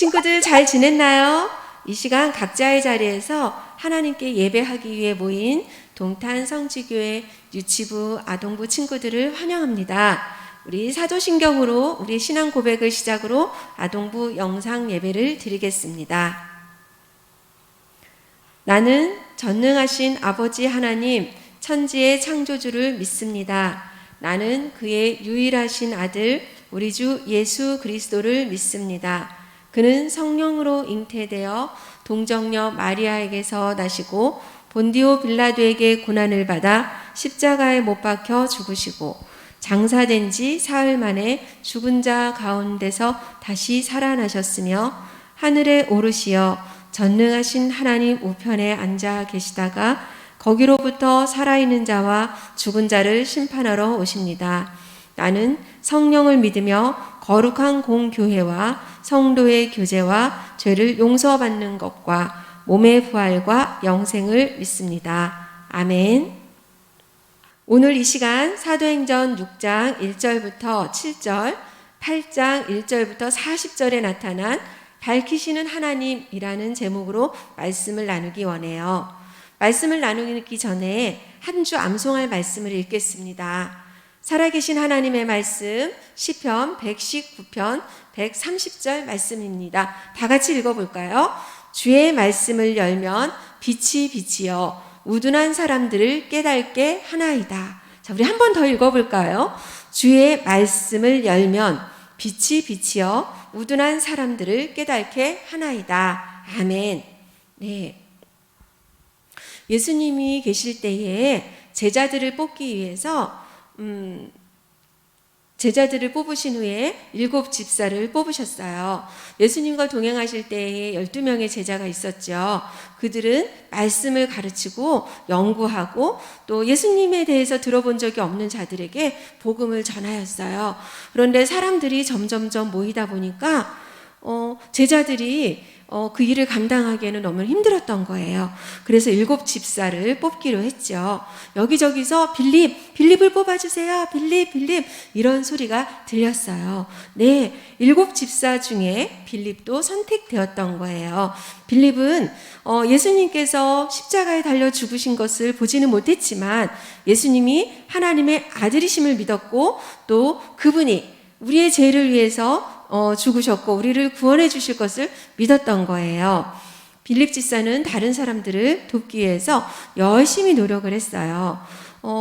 친구들 잘 지냈나요? 이 시간 각자의 자리에서 하나님께 예배하기 위해 모인 동탄 성지교회 유치부 아동부 친구들을 환영합니다. 우리 사도신경으로 우리 신앙 고백을 시작으로 아동부 영상 예배를 드리겠습니다. 나는 전능하신 아버지 하나님 천지의 창조주를 믿습니다. 나는 그의 유일하신 아들 우리 주 예수 그리스도를 믿습니다. 그는 성령으로 잉태되어 동정녀 마리아에게서 나시고 본디오 빌라도에게 고난을 받아 십자가에 못 박혀 죽으시고 장사된 지 사흘 만에 죽은 자 가운데서 다시 살아나셨으며 하늘에 오르시어 전능하신 하나님 우편에 앉아 계시다가 거기로부터 살아있는 자와 죽은 자를 심판하러 오십니다. 나는 성령을 믿으며 거룩한 공교회와 성도의 교제와 죄를 용서받는 것과 몸의 부활과 영생을 믿습니다. 아멘. 오늘 이 시간 사도행전 6장 1절부터 7절, 8장 1절부터 40절에 나타난 밝히시는 하나님이라는 제목으로 말씀을 나누기 원해요. 말씀을 나누기 전에 한 주 암송할 말씀을 읽겠습니다. 살아계신 하나님의 말씀 시편 119편 130절 말씀입니다. 다 같이 읽어볼까요? 주의 말씀을 열면 빛이 빛이여 우둔한 사람들을 깨닫게 하나이다. 자, 우리 한 번 더 읽어볼까요? 주의 말씀을 열면 빛이 빛이여 우둔한 사람들을 깨닫게 하나이다. 아멘. 네. 예수님이 계실 때에 제자들을 뽑기 위해서 제자들을 뽑으신 후에 7 집사를 뽑으셨어요. 예수님과 동행하실 때에 12명의 제자가 있었죠. 그들은 말씀을 가르치고 연구하고 또 예수님에 대해서 들어본 적이 없는 자들에게 복음을 전하였어요. 그런데 사람들이 점점점 모이다 보니까 제자들이 그 일을 감당하기에는 너무 힘들었던 거예요. 그래서 7 집사를 뽑기로 했죠. 여기저기서 빌립을 뽑아주세요. 빌립 이런 소리가 들렸어요. 네, 7 집사 중에 빌립도 선택되었던 거예요. 빌립은 예수님께서 십자가에 달려 죽으신 것을 보지는 못했지만 예수님이 하나님의 아들이심을 믿었고 또 그분이 우리의 죄를 위해서 죽으셨고 우리를 구원해 주실 것을 믿었던 거예요. 빌립 집사는 다른 사람들을 돕기 위해서 열심히 노력을 했어요.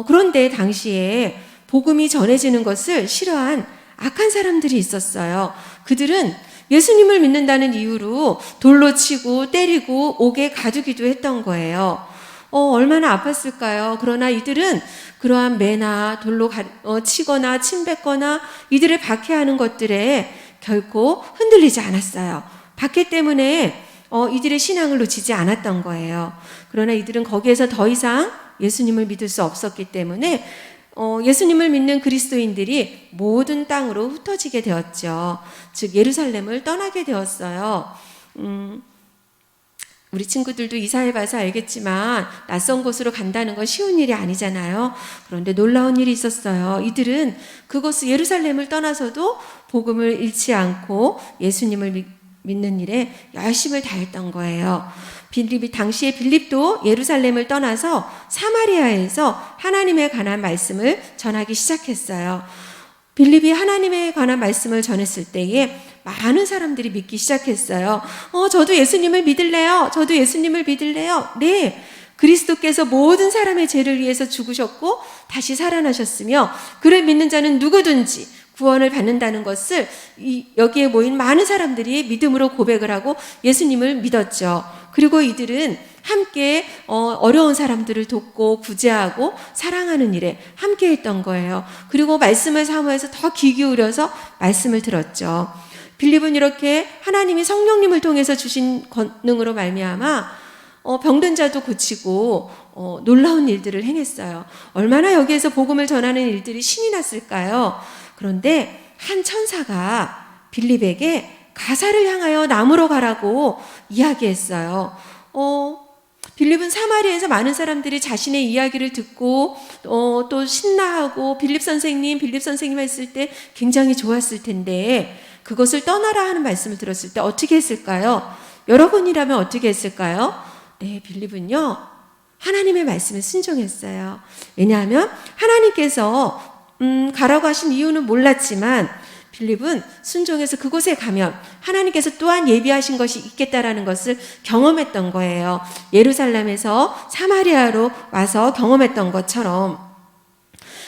그런데 당시에 복음이 전해지는 것을 싫어한 악한 사람들이 있었어요. 그들은 예수님을 믿는다는 이유로 돌로 치고 때리고 옥에 가두기도 했던 거예요. 얼마나 아팠을까요? 그러나 이들은 그러한 매나 돌로 치거나 침뱉거나 이들을 박해하는 것들에 결코 흔들리지 않았어요. 박해 때문에 이들의 신앙을 놓치지 않았던 거예요. 그러나 이들은 거기에서 더 이상 예수님을 믿을 수 없었기 때문에 예수님을 믿는 그리스도인들이 모든 땅으로 흩어지게 되었죠. 즉 예루살렘을 떠나게 되었어요. 우리 친구들도 이사해봐서 알겠지만 낯선 곳으로 간다는 건 쉬운 일이 아니잖아요. 그런데 놀라운 일이 있었어요. 이들은 그곳 예루살렘을 떠나서도 복음을 잃지 않고 예수님을 믿는 일에 열심을 다했던 거예요. 당시에 빌립도 예루살렘을 떠나서 사마리아에서 하나님에 관한 말씀을 전하기 시작했어요. 빌립이 하나님에 관한 말씀을 전했을 때에 많은 사람들이 믿기 시작했어요. 저도 예수님을 믿을래요. 저도 예수님을 믿을래요. 네, 그리스도께서 모든 사람의 죄를 위해서 죽으셨고 다시 살아나셨으며 그를 믿는 자는 누구든지 구원을 받는다는 것을 여기에 모인 많은 사람들이 믿음으로 고백을 하고 예수님을 믿었죠. 그리고 이들은 함께 어려운 사람들을 돕고 구제하고 사랑하는 일에 함께 했던 거예요. 그리고 말씀을 사모해서 더 귀 기울여서 말씀을 들었죠. 빌립은 이렇게 하나님이 성령님을 통해서 주신 권능으로 말미암아 병든 자도 고치고 놀라운 일들을 행했어요. 얼마나 여기에서 복음을 전하는 일들이 신이 났을까요? 그런데 한 천사가 빌립에게 가사를 향하여 남으로 가라고 이야기했어요. 빌립은 사마리아에서 많은 사람들이 자신의 이야기를 듣고 또 신나하고 빌립 선생님 했을 때 굉장히 좋았을 텐데 그것을 떠나라 하는 말씀을 들었을 때 어떻게 했을까요? 여러분이라면 어떻게 했을까요? 네, 빌립은요, 하나님의 말씀에 순종했어요. 왜냐하면 하나님께서 가라고 하신 이유는 몰랐지만 빌립은 순종해서 그곳에 가면 하나님께서 또한 예비하신 것이 있겠다라는 것을 경험했던 거예요. 예루살렘에서 사마리아로 와서 경험했던 것처럼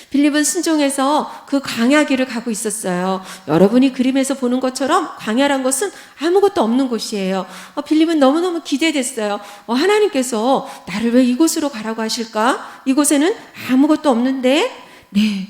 빌립은 순종해서 그 광야 길을 가고 있었어요. 여러분이 그림에서 보는 것처럼 광야란 것은 아무것도 없는 곳이에요. 빌립은 너무너무 기대됐어요. 하나님께서 나를 왜 이곳으로 가라고 하실까? 이곳에는 아무것도 없는데. 네.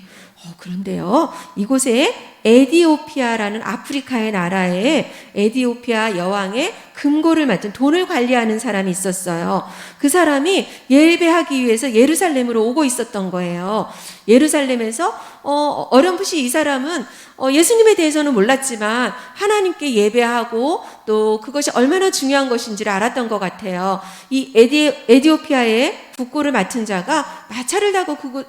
그런데요, 이곳에 에디오피아라는 아프리카의 나라에 에디오피아 여왕의 금고를 맡은 돈을 관리하는 사람이 있었어요. 그 사람이 예배하기 위해서 예루살렘으로 오고 있었던 거예요. 예루살렘에서 어렴풋이 이 사람은 예수님에 대해서는 몰랐지만 하나님께 예배하고 또 그것이 얼마나 중요한 것인지를 알았던 것 같아요. 이 에디오피아의 국고를 맡은 자가 마차를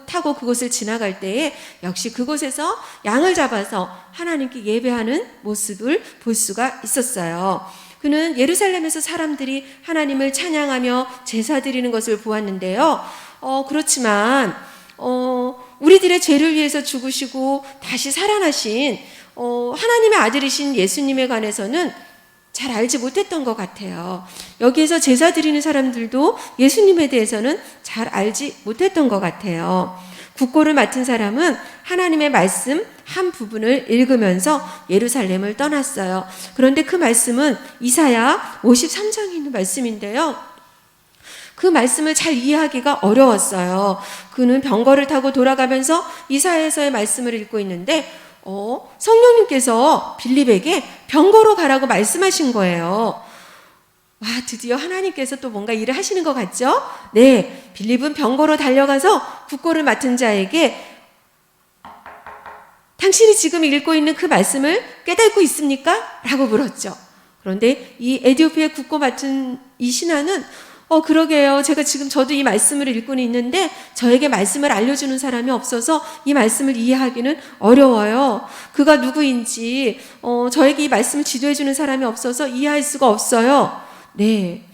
타고 그곳을 지나갈 때에 역시 그곳에서 양을 잡아서 하나님께 예배하는 모습을 볼 수가 있었어요. 그는 예루살렘에서 사람들이 하나님을 찬양하며 제사 드리는 것을 보았는데요. 그렇지만 우리들의 죄를 위해서 죽으시고 다시 살아나신 하나님의 아들이신 예수님에 관해서는 잘 알지 못했던 것 같아요. 여기에서 제사 드리는 사람들도 예수님에 대해서는 잘 알지 못했던 것 같아요. 국고를 맡은 사람은 하나님의 말씀 한 부분을 읽으면서 예루살렘을 떠났어요. 그런데 그 말씀은 이사야 53장에 있는 말씀인데요. 그 말씀을 잘 이해하기가 어려웠어요. 그는 병거를 타고 돌아가면서 이사야서의 말씀을 읽고 있는데 성령님께서 빌립에게 병거로 가라고 말씀하신 거예요. 와, 드디어 하나님께서 또 뭔가 일을 하시는 것 같죠? 네, 빌립은 병거로 달려가서 국고를 맡은 자에게 당신이 지금 읽고 있는 그 말씀을 깨닫고 있습니까? 라고 물었죠. 그런데 이 에디오피아 국고 맡은 이 신하는 그러게요. 제가 지금 저도 이 말씀을 읽고는 있는데 저에게 말씀을 알려주는 사람이 없어서 이 말씀을 이해하기는 어려워요. 그가 누구인지 저에게 이 말씀을 지도해주는 사람이 없어서 이해할 수가 없어요. 네,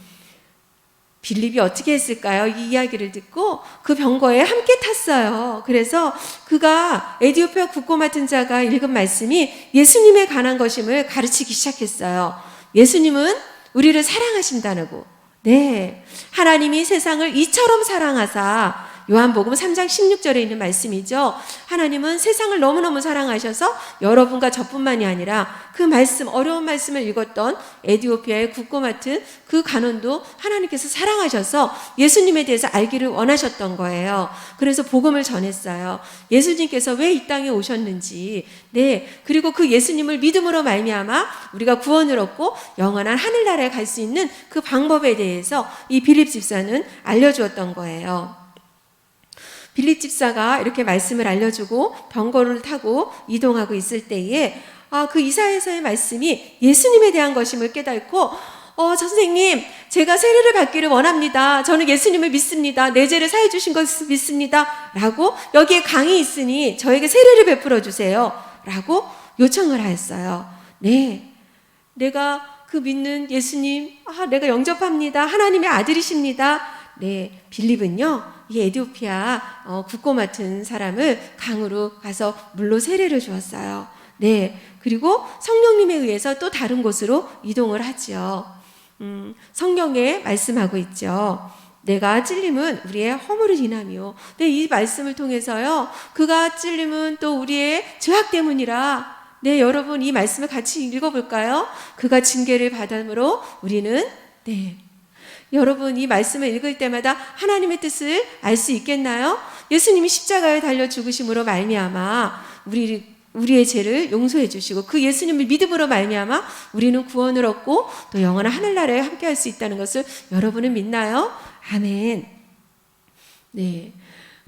빌립이 어떻게 했을까요? 이 이야기를 듣고 그 병거에 함께 탔어요. 그래서 그가 에디오피아 국고 맡은 자가 읽은 말씀이 예수님에 관한 것임을 가르치기 시작했어요. 예수님은 우리를 사랑하신다고. 네, 하나님이 세상을 이처럼 사랑하사, 요한복음 3장 16절에 있는 말씀이죠. 하나님은 세상을 너무너무 사랑하셔서 여러분과 저뿐만이 아니라 그 말씀, 어려운 말씀을 읽었던 에디오피아의 국고 맡은 그 간원도 하나님께서 사랑하셔서 예수님에 대해서 알기를 원하셨던 거예요. 그래서 복음을 전했어요. 예수님께서 왜 이 땅에 오셨는지, 네, 그리고 그 예수님을 믿음으로 말미암아 우리가 구원을 얻고 영원한 하늘나라에 갈 수 있는 그 방법에 대해서 이 빌립 집사는 알려주었던 거예요. 빌립 집사가 이렇게 말씀을 알려주고 병거를 타고 이동하고 있을 때에 그 이사야서의 말씀이 예수님에 대한 것임을 깨닫고 선생님, 제가 세례를 받기를 원합니다. 저는 예수님을 믿습니다. 내 죄를 사해 주신 것을 믿습니다. 라고 여기에 강이 있으니 저에게 세례를 베풀어 주세요. 라고 요청을 하였어요. 네, 내가 그 믿는 예수님, 내가 영접합니다. 하나님의 아들이십니다. 네, 빌립은요, 이 에디오피아 국고 맡은 사람을 강으로 가서 물로 세례를 주었어요. 네, 그리고 성령님에 의해서 또 다른 곳으로 이동을 하죠. 성경에 말씀하고 있죠. 내가 찔림은 우리의 허물을 인함이요. 네, 이 말씀을 통해서요, 그가 찔림은 또 우리의 죄악 때문이라. 네, 여러분 이 말씀을 같이 읽어볼까요? 그가 징계를 받음으로 우리는, 네, 여러분 이 말씀을 읽을 때마다 하나님의 뜻을 알 수 있겠나요? 예수님이 십자가에 달려 죽으심으로 말미암아 우리의 죄를 용서해 주시고 그 예수님을 믿음으로 말미암아 우리는 구원을 얻고 또 영원한 하늘나라에 함께할 수 있다는 것을 여러분은 믿나요? 아멘. 네,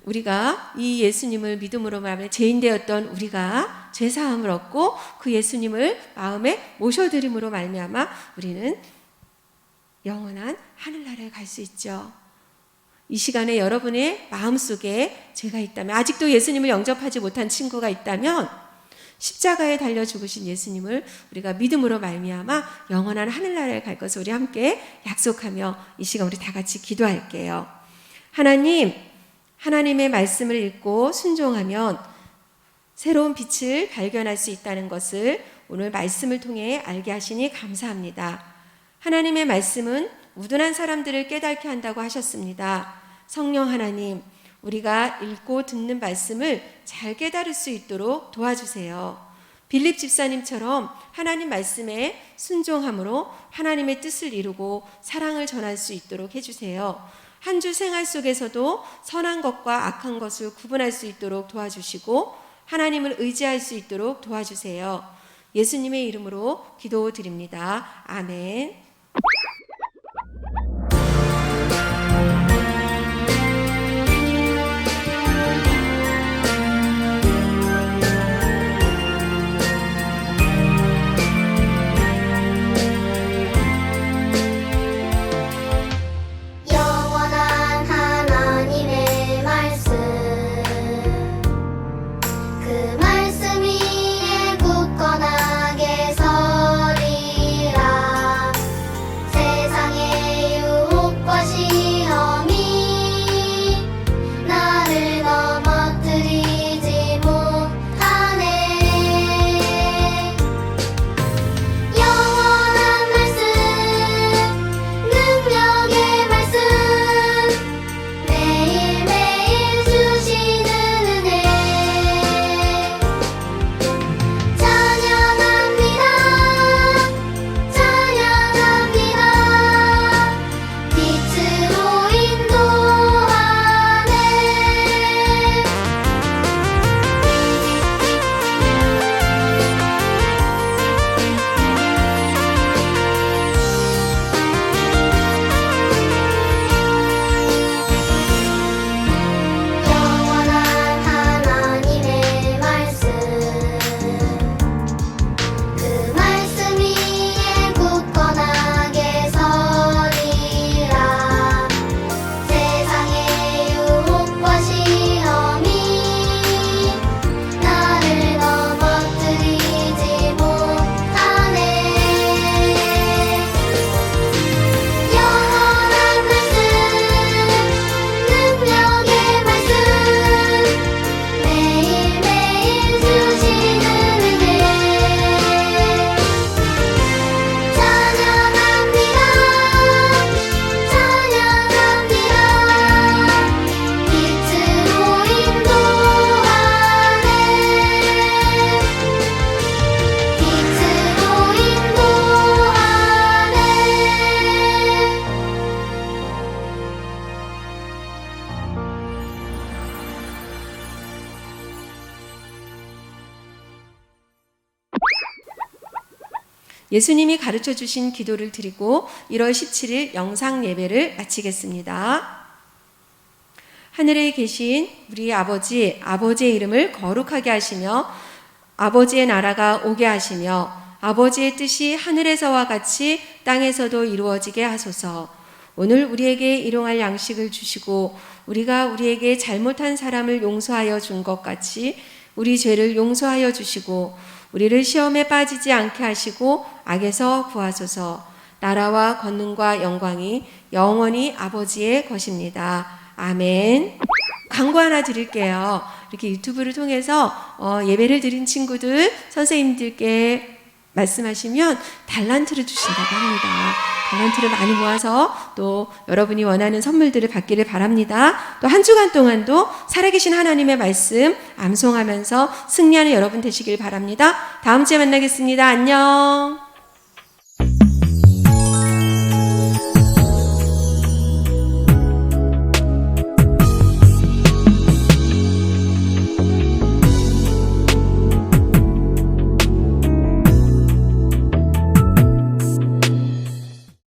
우리가 이 예수님을 믿음으로 말미암아 죄인 되었던 우리가 죄 사함을 얻고 그 예수님을 마음에 모셔드림으로 말미암아 우리는 영원한 하늘나라에 갈 수 있죠. 이 시간에 여러분의 마음속에 죄가 있다면, 아직도 예수님을 영접하지 못한 친구가 있다면 십자가에 달려 죽으신 예수님을 우리가 믿음으로 말미암아 영원한 하늘나라에 갈 것을 우리 함께 약속하며 이 시간 우리 다 같이 기도할게요. 하나님, 하나님의 말씀을 읽고 순종하면 새로운 빛을 발견할 수 있다는 것을 오늘 말씀을 통해 알게 하시니 감사합니다. 하나님의 말씀은 우둔한 사람들을 깨닫게 한다고 하셨습니다. 성령 하나님, 우리가 읽고 듣는 말씀을 잘 깨달을 수 있도록 도와주세요. 빌립 집사님처럼 하나님 말씀에 순종함으로 하나님의 뜻을 이루고 사랑을 전할 수 있도록 해주세요. 한 주 생활 속에서도 선한 것과 악한 것을 구분할 수 있도록 도와주시고 하나님을 의지할 수 있도록 도와주세요. 예수님의 이름으로 기도드립니다. 아멘. 예수님이 가르쳐 주신 기도를 드리고 1월 17일 영상 예배를 마치겠습니다. 하늘에 계신 우리 아버지, 아버지의 이름을 거룩하게 하시며 아버지의 나라가 오게 하시며 아버지의 뜻이 하늘에서와 같이 땅에서도 이루어지게 하소서. 오늘 우리에게 일용할 양식을 주시고 우리가 우리에게 잘못한 사람을 용서하여 준 것 같이 우리 죄를 용서하여 주시고 우리를 시험에 빠지지 않게 하시고 악에서 구하소서. 나라와 권능과 영광이 영원히 아버지의 것입니다. 아멘. 광고 하나 드릴게요. 이렇게 유튜브를 통해서 예배를 드린 친구들 선생님들께 말씀하시면 달란트를 주신다고 합니다. 달란트를 많이 모아서 또 여러분이 원하는 선물들을 받기를 바랍니다. 또 한 주간 동안도 살아계신 하나님의 말씀 암송하면서 승리하는 여러분 되시길 바랍니다. 다음 주에 만나겠습니다. 안녕.